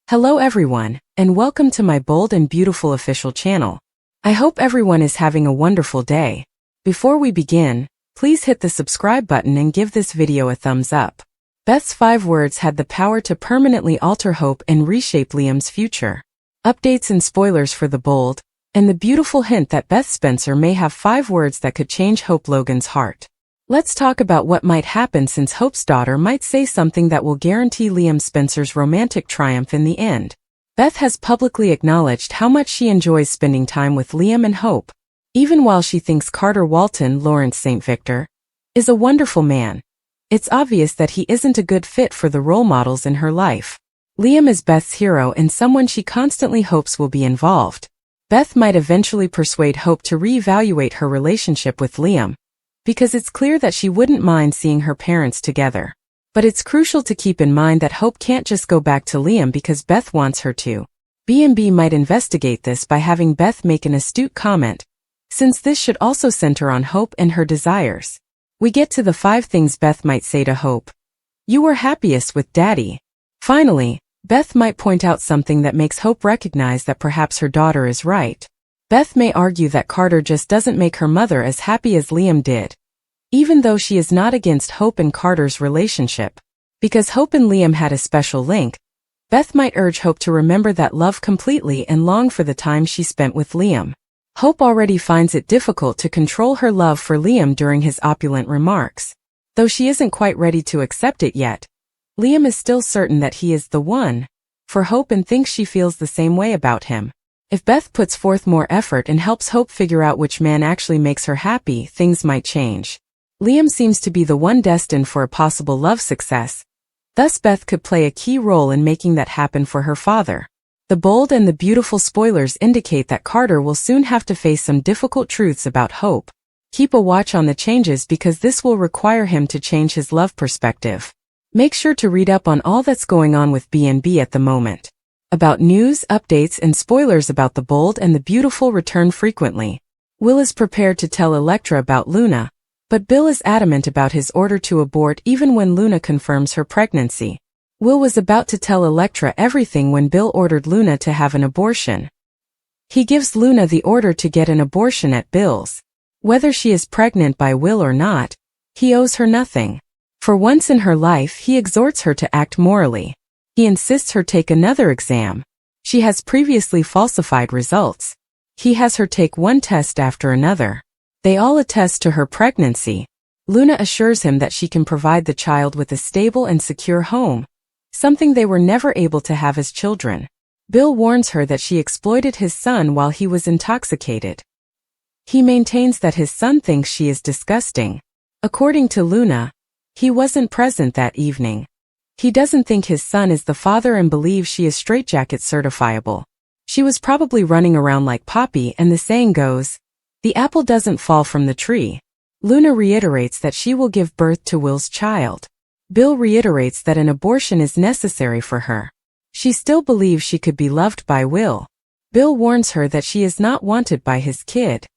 Hello everyone, and welcome to my bold and beautiful official channel. I hope everyone is having a wonderful day. Before we begin, please hit the subscribe button and give this video a thumbs up. Beth's 5 words had the power to permanently alter hope and reshape Liam's future. Updates and spoilers for the bold, and the beautiful hint that Beth Spencer may have 5 words that could change Hope Logan's heart. Let's talk about what might happen, since Hope's daughter might say something that will guarantee Liam Spencer's romantic triumph in the end. Beth has publicly acknowledged how much she enjoys spending time with Liam and Hope, even while she thinks Carter Walton, Lawrence St. Victor, is a wonderful man. It's obvious that he isn't a good fit for the role models in her life. Liam is Beth's hero and someone she constantly hopes will be involved. Beth might eventually persuade Hope to reevaluate her relationship with Liam, because it's clear that she wouldn't mind seeing her parents together. But it's crucial to keep in mind that Hope can't just go back to Liam because Beth wants her to. B&B might investigate this by having Beth make an astute comment, since this should also center on Hope and her desires. We get to the 5 things Beth might say to Hope. You were happiest with Daddy. Finally, Beth might point out something that makes Hope recognize that perhaps her daughter is right. Beth may argue that Carter just doesn't make her mother as happy as Liam did, even though she is not against Hope and Carter's relationship. Because Hope and Liam had a special link, Beth might urge Hope to remember that love completely and long for the time she spent with Liam. Hope already finds it difficult to control her love for Liam during his opulent remarks. Though she isn't quite ready to accept it yet, Liam is still certain that he is the one for Hope and thinks she feels the same way about him. If Beth puts forth more effort and helps Hope figure out which man actually makes her happy, things might change. Liam seems to be the one destined for a possible love success. Thus Beth could play a key role in making that happen for her father. The bold and the beautiful spoilers indicate that Carter will soon have to face some difficult truths about Hope. Keep a watch on the changes because this will require him to change his love perspective. Make sure to read up on all that's going on with B&B at the moment. About news, updates, and spoilers about the bold and the beautiful return frequently. Will is prepared to tell Elektra about Luna, but Bill is adamant about his order to abort even when Luna confirms her pregnancy. Will was about to tell Elektra everything when Bill ordered Luna to have an abortion. He gives Luna the order to get an abortion at Bill's. Whether she is pregnant by Will or not, he owes her nothing. For once in her life, he exhorts her to act morally. He insists her take another exam. She has previously falsified results. He has her take one test after another. They all attest to her pregnancy. Luna assures him that she can provide the child with a stable and secure home, something they were never able to have as children. Bill warns her that she exploited his son while he was intoxicated. He maintains that his son thinks she is disgusting. According to Luna, he wasn't present that evening. He doesn't think his son is the father and believes she is straitjacket certifiable. She was probably running around like Poppy, and the saying goes, the apple doesn't fall from the tree. Luna reiterates that she will give birth to Will's child. Bill reiterates that an abortion is necessary for her. She still believes she could be loved by Will. Bill warns her that she is not wanted by his kid.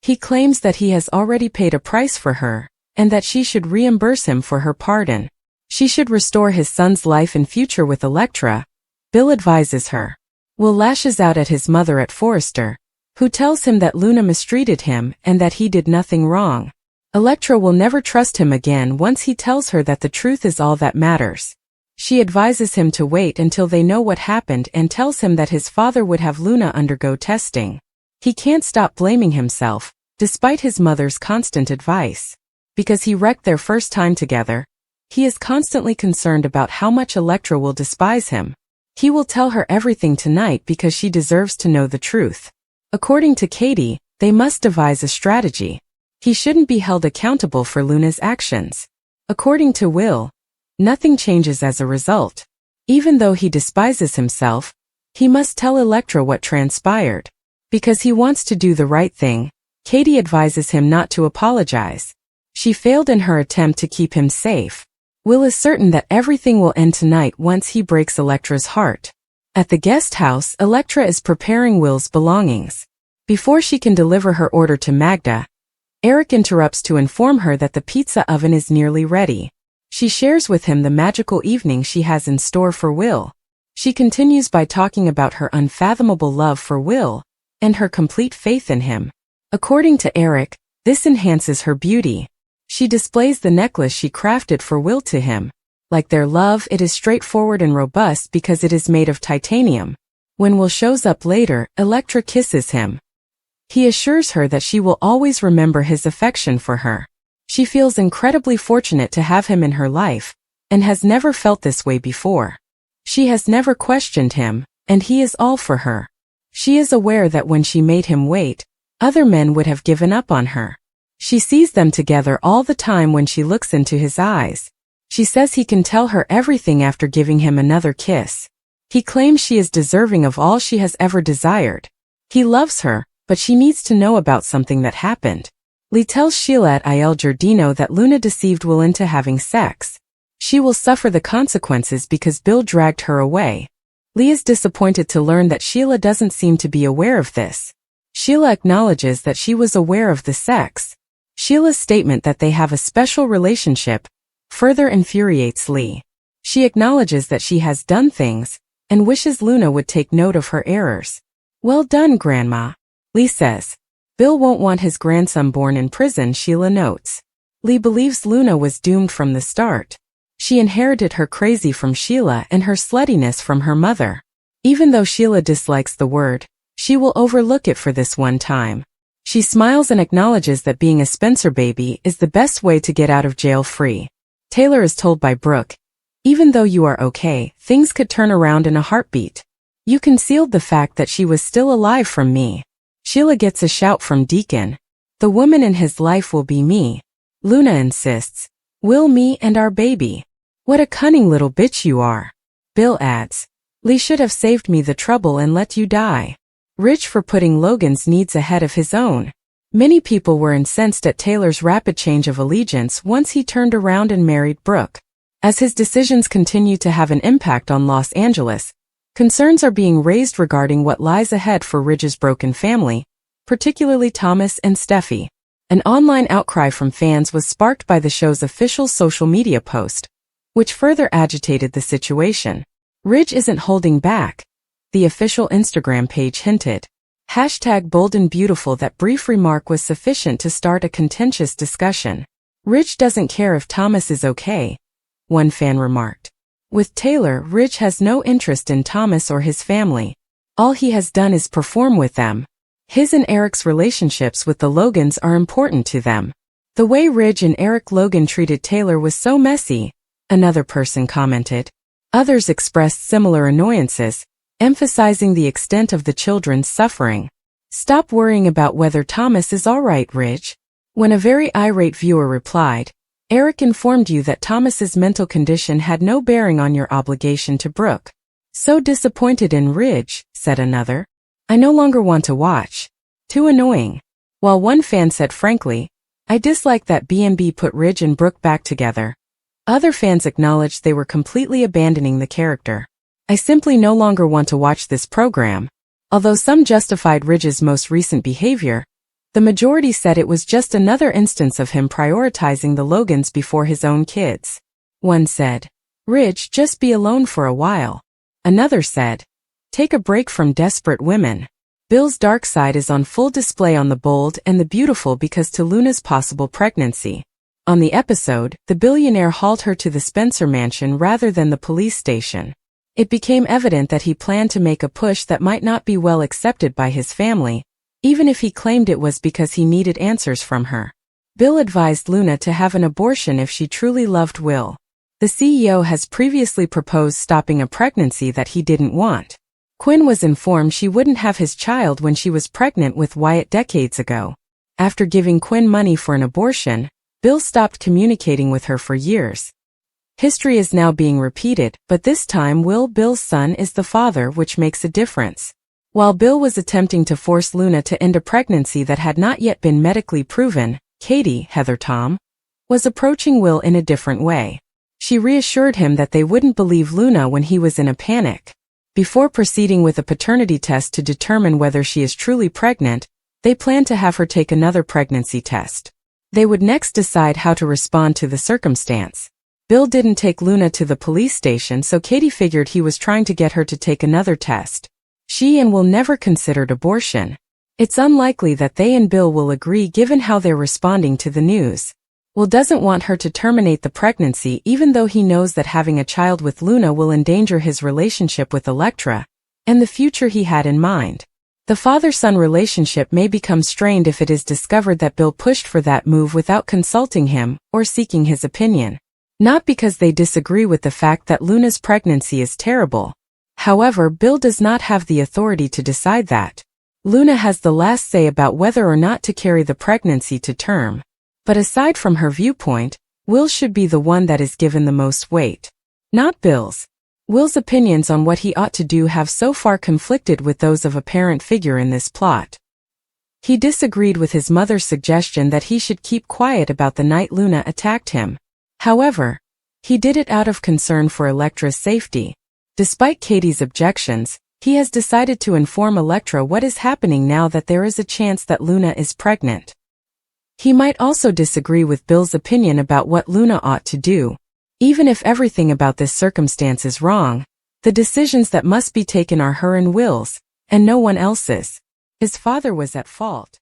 He claims that he has already paid a price for her, and that she should reimburse him for her pardon. She should restore his son's life and future with Elektra. Bill advises her. Will lashes out at his mother at Forrester, who tells him that Luna mistreated him and that he did nothing wrong. Elektra will never trust him again once he tells her that the truth is all that matters. She advises him to wait until they know what happened and tells him that his father would have Luna undergo testing. He can't stop blaming himself, despite his mother's constant advice. Because he wrecked their first time together, he is constantly concerned about how much Elektra will despise him. He will tell her everything tonight because she deserves to know the truth. According to Katie, they must devise a strategy. He shouldn't be held accountable for Luna's actions. According to Will, nothing changes as a result. Even though he despises himself, he must tell Elektra what transpired. Because he wants to do the right thing, Katie advises him not to apologize. She failed in her attempt to keep him safe. Will is certain that everything will end tonight once he breaks Elektra's heart. At the guest house, Elektra is preparing Will's belongings. Before she can deliver her order to Magda, Eric interrupts to inform her that the pizza oven is nearly ready. She shares with him the magical evening she has in store for Will. She continues by talking about her unfathomable love for Will and her complete faith in him. According to Eric, this enhances her beauty. She displays the necklace she crafted for Will to him. Like their love, it is straightforward and robust because it is made of titanium. When Will shows up later, Elektra kisses him. He assures her that she will always remember his affection for her. She feels incredibly fortunate to have him in her life, and has never felt this way before. She has never questioned him, and he is all for her. She is aware that when she made him wait, other men would have given up on her. She sees them together all the time when she looks into his eyes. She says he can tell her everything after giving him another kiss. He claims she is deserving of all she has ever desired. He loves her, but she needs to know about something that happened. Lee tells Sheila at Il Giardino that Luna deceived Will into having sex. She will suffer the consequences because Bill dragged her away. Lee is disappointed to learn that Sheila doesn't seem to be aware of this. Sheila acknowledges that she was aware of the sex. Sheila's statement that they have a special relationship further infuriates Lee. She acknowledges that she has done things and wishes Luna would take note of her errors. "Well done, Grandma," Lee says. Bill won't want his grandson born in prison, Sheila notes. Lee believes Luna was doomed from the start. She inherited her crazy from Sheila and her sluttiness from her mother. Even though Sheila dislikes the word, she will overlook it for this one time. She smiles and acknowledges that being a Spencer baby is the best way to get out of jail free. Taylor is told by Brooke, "Even though you are okay, things could turn around in a heartbeat. You concealed the fact that she was still alive from me." Sheila gets a shout from Deacon. "The woman in his life will be me." Luna insists, "Will, me and our baby." "What a cunning little bitch you are." Bill adds, "Lee should have saved me the trouble and let you die." Rich for putting Logan's needs ahead of his own. Many people were incensed at Taylor's rapid change of allegiance once he turned around and married Brooke. As his decisions continue to have an impact on Los Angeles, concerns are being raised regarding what lies ahead for Ridge's broken family, particularly Thomas and Steffi. An online outcry from fans was sparked by the show's official social media post, which further agitated the situation. "Ridge isn't holding back," the official Instagram page hinted. #bold and beautiful. That brief remark was sufficient to start a contentious discussion. "Ridge doesn't care if Thomas is okay," one fan remarked. With Taylor, Ridge has no interest in Thomas or his family. All he has done is perform with them. His and Eric's relationships with the Logans are important to them. "The way Ridge and Eric Logan treated Taylor was so messy," another person commented. Others expressed similar annoyances, emphasizing the extent of the children's suffering. "Stop worrying about whether Thomas is all right, Ridge." When a very irate viewer replied, "Eric informed you that Thomas's mental condition had no bearing on your obligation to Brooke." "So disappointed in Ridge," said another. "I no longer want to watch. Too annoying." While one fan said frankly, "I dislike that B&B put Ridge and Brooke back together," other fans acknowledged they were completely abandoning the character. "I simply no longer want to watch this program." Although some justified Ridge's most recent behavior, the majority said it was just another instance of him prioritizing the Logans before his own kids. One said, "Ridge, just be alone for a while." Another said, "Take a break from desperate women." Bill's dark side is on full display on The Bold and the Beautiful because to Luna's possible pregnancy. On the episode, the billionaire hauled her to the Spencer mansion rather than the police station. It became evident that he planned to make a push that might not be well accepted by his family, even if he claimed it was because he needed answers from her. Bill advised Luna to have an abortion if she truly loved Will. The CEO has previously proposed stopping a pregnancy that he didn't want. Quinn was informed she wouldn't have his child when she was pregnant with Wyatt decades ago. After giving Quinn money for an abortion, Bill stopped communicating with her for years. History is now being repeated, but this time Bill's son is the father, which makes a difference. While Bill was attempting to force Luna to end a pregnancy that had not yet been medically proven, Katie, Heather Tom, was approaching Will in a different way. She reassured him that they wouldn't believe Luna when he was in a panic. Before proceeding with a paternity test to determine whether she is truly pregnant, they plan to have her take another pregnancy test. They would next decide how to respond to the circumstance. Bill didn't take Luna to the police station, so Katie figured he was trying to get her to take another test. She and Will never considered abortion. It's unlikely that they and Bill will agree given how they're responding to the news. Will doesn't want her to terminate the pregnancy even though he knows that having a child with Luna will endanger his relationship with Elektra and the future he had in mind. The father-son relationship may become strained if it is discovered that Bill pushed for that move without consulting him or seeking his opinion. Not because they disagree with the fact that Luna's pregnancy is terrible. However, Bill does not have the authority to decide that. Luna has the last say about whether or not to carry the pregnancy to term. But aside from her viewpoint, Will should be the one that is given the most weight. Not Bill's. Will's opinions on what he ought to do have so far conflicted with those of a parent figure in this plot. He disagreed with his mother's suggestion that he should keep quiet about the night Luna attacked him. However, he did it out of concern for Elektra's safety. Despite Katie's objections, he has decided to inform Elektra what is happening now that there is a chance that Luna is pregnant. He might also disagree with Bill's opinion about what Luna ought to do. Even if everything about this circumstance is wrong, the decisions that must be taken are her and Will's, and no one else's. His father was at fault.